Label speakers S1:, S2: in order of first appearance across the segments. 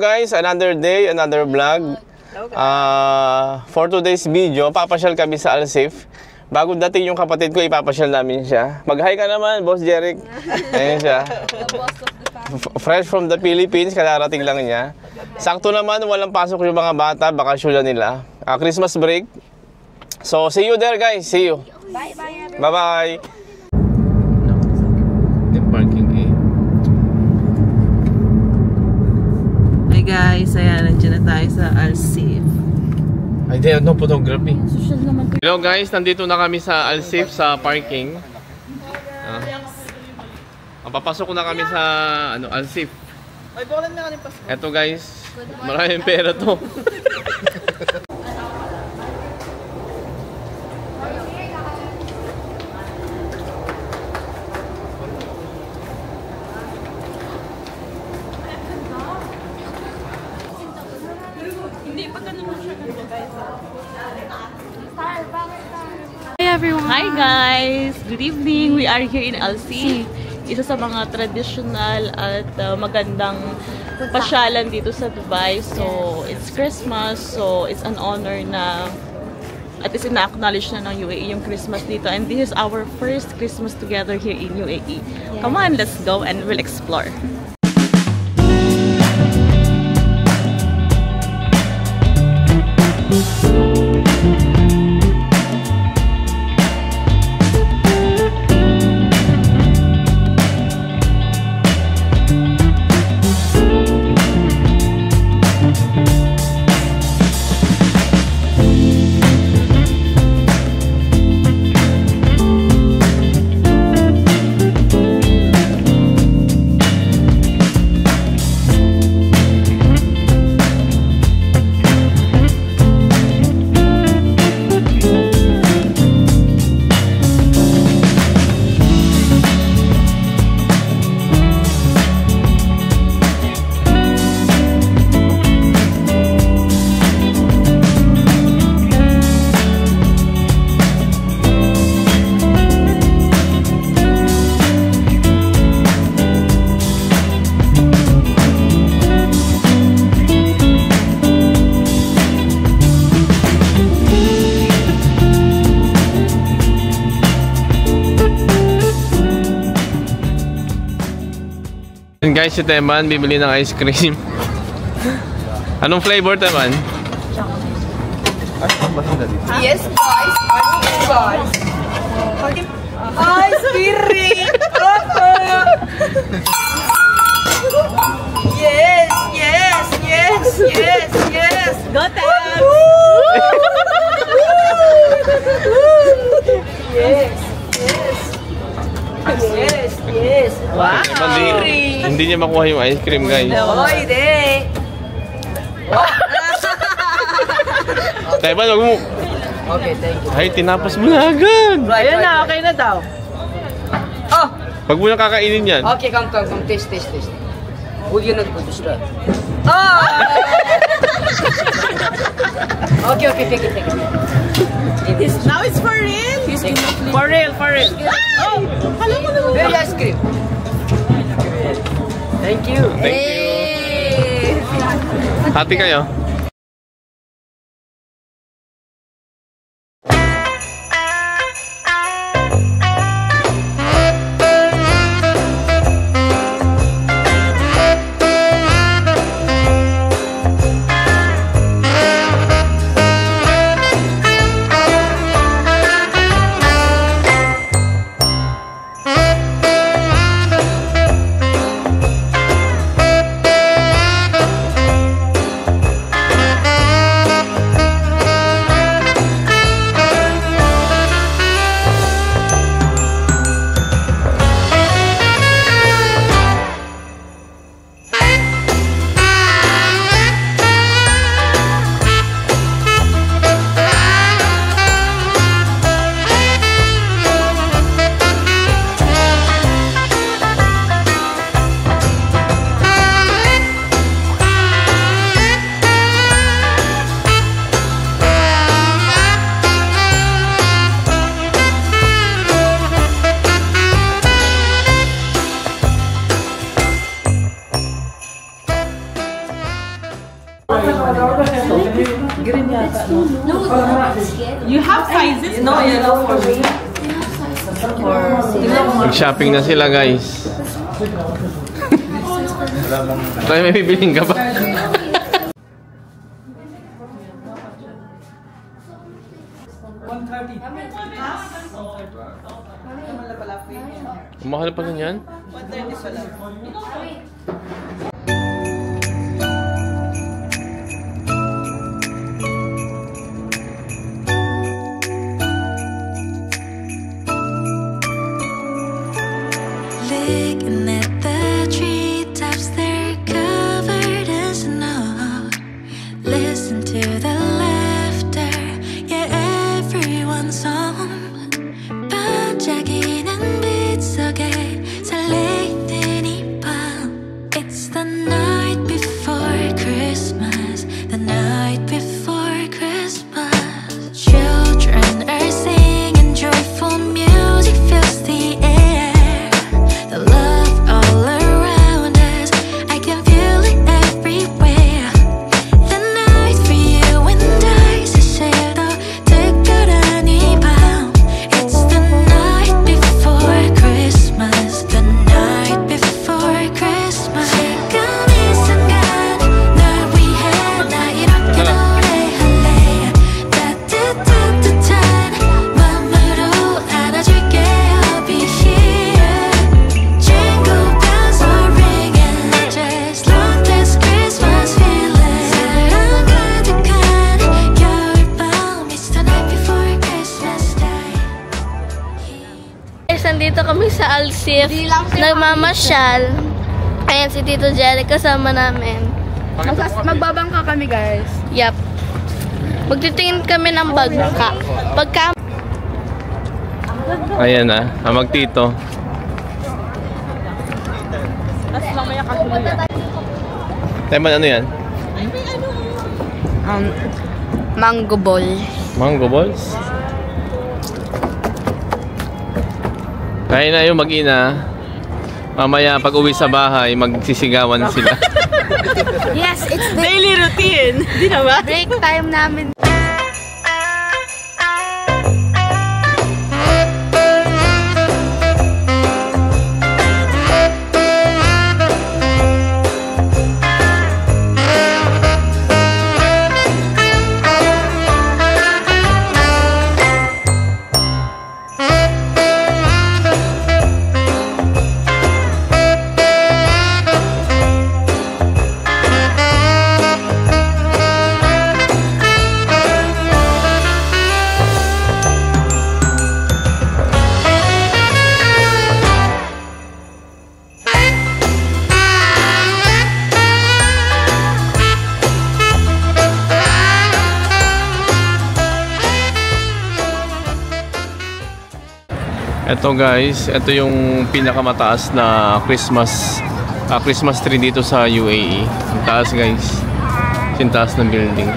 S1: guys, another day, another vlog. For today's video, papasyal kami sa Alsif. Bago dating yung kapatid ko, ipapasyal namin siya. Mag-hi ka naman, Boss Jeric. Ayan siya. Fresh from the Philippines, kadarating lang niya. Sakto naman, walang pasok yung mga bata, bakasyon na nila. Christmas break. So, see you there guys, see you.
S2: Bye-bye.
S1: Bye-bye. Parking eh.
S3: Hi guys, ayan, nandiyan na tayo sa Alsif.
S1: Ay, di, no photography. Hello guys, nandito na kami sa Alsif sa parking. Papasok na kami sa Alsif. Eto guys, maraming pera to.
S2: Hi everyone!
S3: Hi guys! Good evening! We are here in Alsif. Isa sa mga traditional at magandang pasyalan dito sa Dubai. So, it's Christmas. So, it's an honor na at least ina-acknowledge na ng UAE yung Christmas dito. And this is our first Christmas together here in UAE. Yeah. Come on, let's go and we'll explore.
S1: Guys, si Teman bibili ng ice cream. Anong flavor, Teman?
S2: Yes, guys! Guys! Ice cream! Yes! Yes! Yes! Yes! Yes!
S3: Go, Tem!
S2: Yes! Yes! Yes! Yes! Wow!
S1: Hindi niya makuha yung ice cream, guys.
S2: Oh, hindi!
S1: Teman, wag mo.
S2: Okay, thank you.
S1: Ay, tinapos mo na agad.
S2: Ayan na, okay na daw. Oh!
S1: Wag mo na kakainin yan.
S2: Okay, come. Taste. Will you not go to start? Oh! Okay, take it.
S3: Now it's for real?
S2: For real.
S3: Oh! Alam mo naman.
S2: Very ice cream. Thank you.
S1: Hati kayo.
S3: You have sizes? No, yellow for me.
S1: Mag-shopping na sila, guys. Tayo may bibiling ka ba? Mahal pa rin yan?
S3: 130 pala.
S4: Looking at the treetops, they're covered in snow. Listen to the laughter, yeah, everyone's home. 반짝이는 빛 속에 설레이는 이 밤. It's the night before Christmas, the night before Christmas. Children are singing, joyful music fills the air. The love all around us, I can feel it everywhere. The night for you and I 사실도 특별한 이 밤. It's the night before Christmas, the night before Christmas. 지금 이 순간 널 위해 나 이렇게 노래할래. 따뜻한 마음으로 안아줄게. I'll be here. Jingle bells are ringing, just like this Christmas feeling. 사랑 가득한 겨울밤, it's the night before Christmas Day.
S5: Guys, nandito kami sa Alsif, nagmamasyal. Ayan si Tito Jerry, kasama namin.
S6: Magbabangka kami, guys.
S5: Yup. Magtitingin kami ng bagka. Pagka
S1: Ayan na, magtito.
S3: Tapos mamaya kagulo.
S1: Teman, ano yan?
S6: Mango ball.
S1: Mango balls? Kaya na yung mag-ina. Mamaya pag uwi sa bahay, magsisigawan sila.
S6: Yes, it's the
S3: Daily routine. Di na ba?
S6: break time namin.
S1: Ito guys, ito yung pinakamataas na Christmas tree dito sa UAE. Ang taas guys. Yung taas ng building.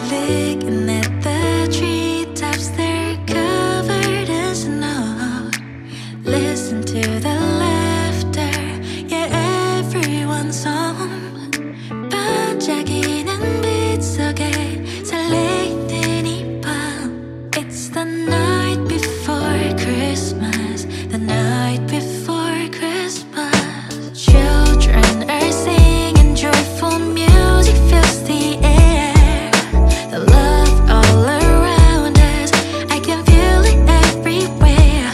S4: Looking at the treetops, they're covered in snow. Listen to the laughter, yeah, everyone's home. 반짝이는 빛 속에 설레이는 이 밤. It's the night before Christmas, the night before Christmas. Children are singing, joyful music fills the air. The love all around us, I can feel it everywhere.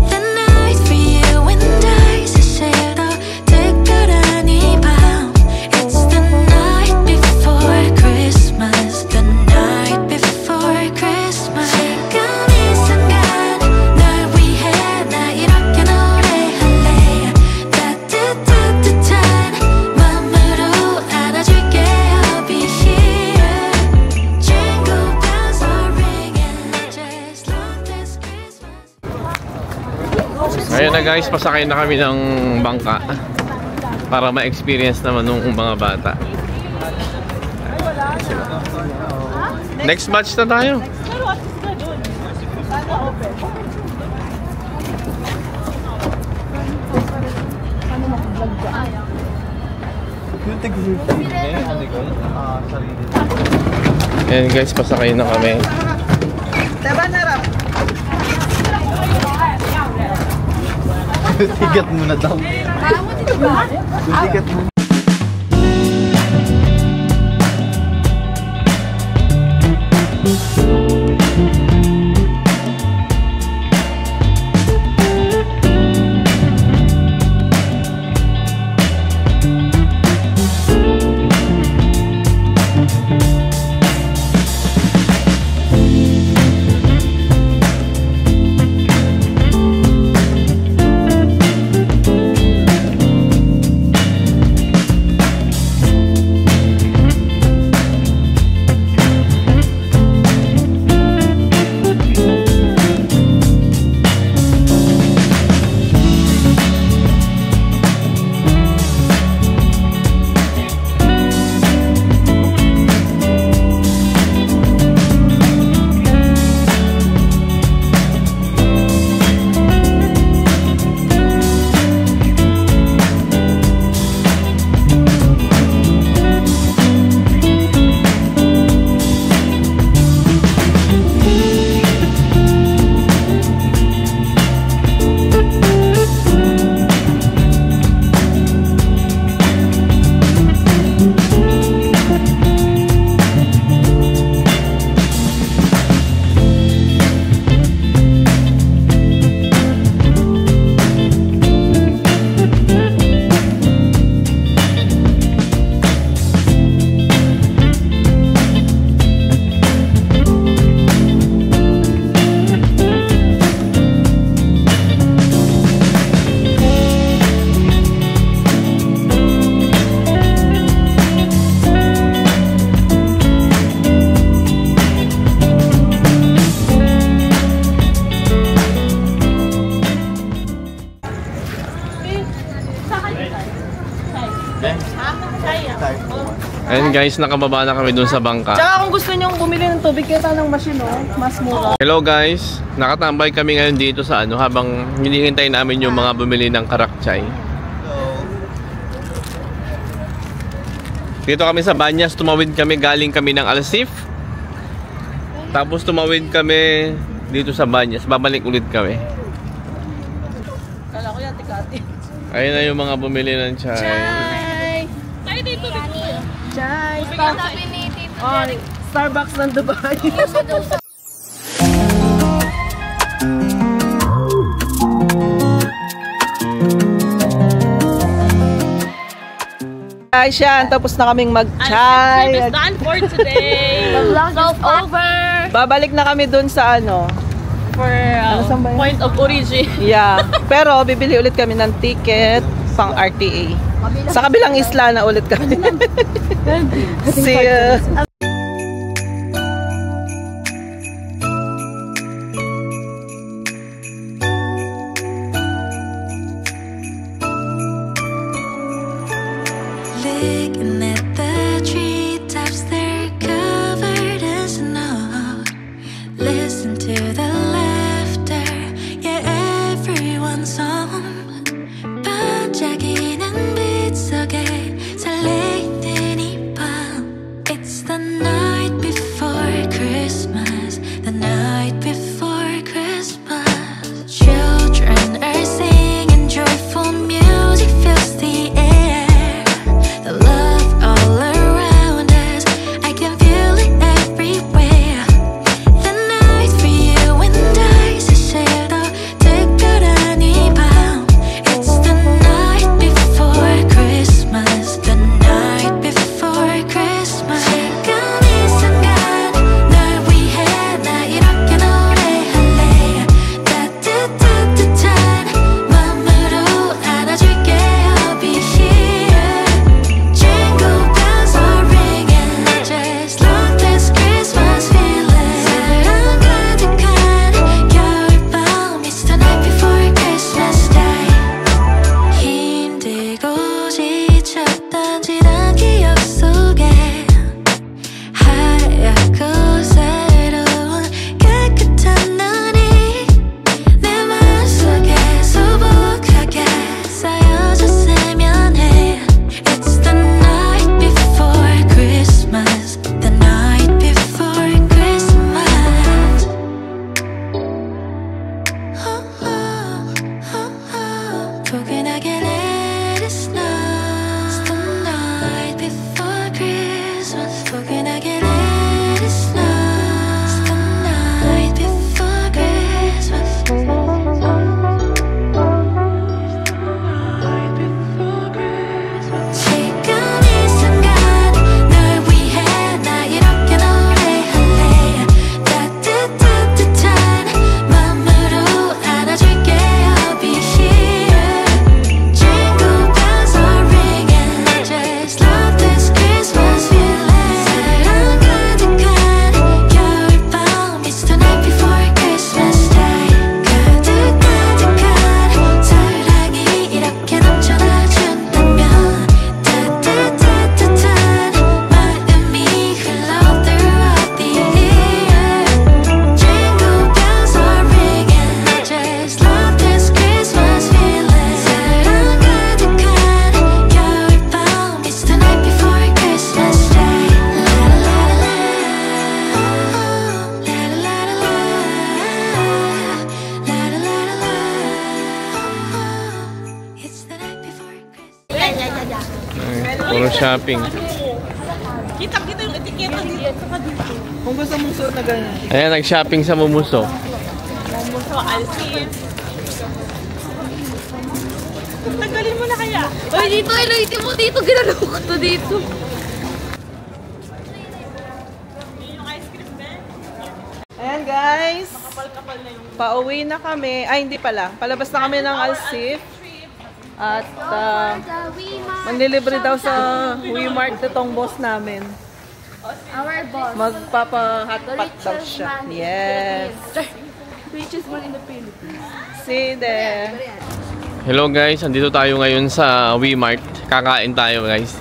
S4: The night for you and I 사실도 특별한 이 밤. It's the night before Christmas, the night before Christmas. 지금 이 순간 널 위해 나 이렇게 노래할래. 따뜻한 마음으로 안아줄게. I'll be here. Jingle bells are ringing, just like this Christmas.
S1: Ayan na guys, pasakay na kami ng bangka para ma-experience naman nung mga bata. Next batch na tayo. Ayan guys, pasakay na kami.
S7: Tigat mo na daw. Tigat mo.
S1: Ayan guys, nakababa na kami dun sa bangka.
S8: Tsaka kung gusto nyong bumili ng tubig, kita ng machine, oh. Mas mura.
S1: Hello guys, nakatambay kami ngayon dito sa habang hinihintay namin yung mga bumili ng karakchay. Dito kami sa Banyas, tumawid kami, galing kami ng Alsif. Tapos tumawid kami dito sa Banyas, babalik ulit kami.
S8: Kala ko yan, tikati.
S1: Ayun na yung mga bumili ng chai.
S3: Tayo dito, dito.
S8: Chai!
S5: Sabi ni Tito
S8: Oh, Starbucks ng Dubai. Ay, siya, tapos na kaming mag-chai.
S3: Service done for today.
S5: The vlog is over.
S8: Babalik na kami dun sa
S3: For
S8: saan ba yun?
S3: point of origin.
S8: Yeah. Pero bibili ulit kami ng ticket pang RTA. Sa kabilang isla na ulit kami. See ya.
S4: Looking at the treetops, they're covered in snow. Listen to the laughter, yeah, everyone's home. 반짝이는 빛 속에 설레이는 이 밤. It's the night before Christmas, the night before Christmas. Children are singing, joyful music fills the air. The love
S1: Nag-shopping.
S3: Kita-kita yung etiketa dito.
S8: Kung gusto mong suot na ganyan.
S1: Ayan, nag-shopping sa Mumuso.
S3: Mumuso, Alcif. Tanggalin mo na kaya.
S5: Uy, dito, ilaitin mo dito. Ginalaw ko to dito.
S3: Yung ice cream din.
S8: Ayan guys.
S3: Kapal-kapal na yung...
S8: Pauwi na kami. Ay, hindi pala. Palabas na kami ng Alsif. At manlilibre daw sa Wimart itong boss namin.
S6: Our boss.
S8: Magpapa-hotpot daw siya. Yes.
S6: Richest one in the Philippines.
S8: See there.
S1: Hello guys, andito tayo ngayon sa Wimart. Kakain tayo guys.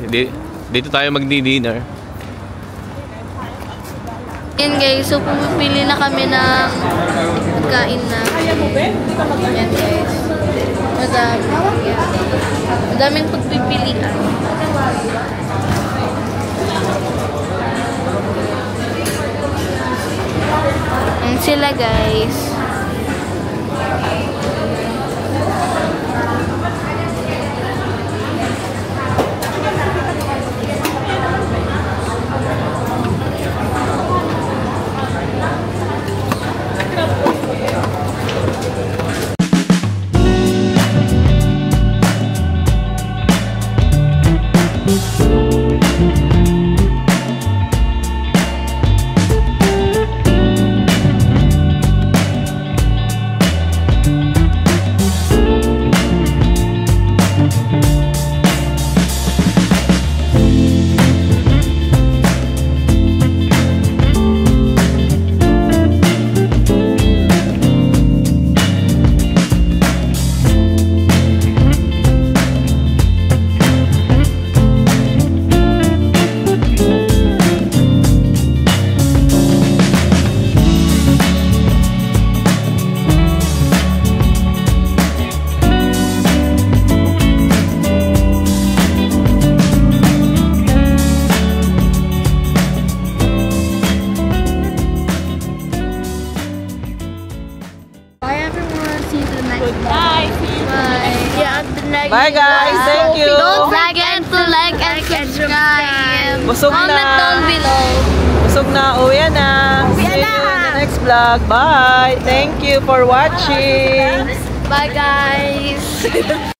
S1: Dito tayo magdi-dinner.
S5: Yan guys, so pumipili na kami ng pagkain na. Yan guys. Madaming pagpipilian. Yan sila guys.
S8: Bye guys, thank you.
S5: Don't forget to like and subscribe.
S8: Busog
S5: Comment
S8: na.
S5: down below.
S8: Busog na. Uwi na. See you in the next vlog. Bye. Thank you for watching.
S5: Bye guys.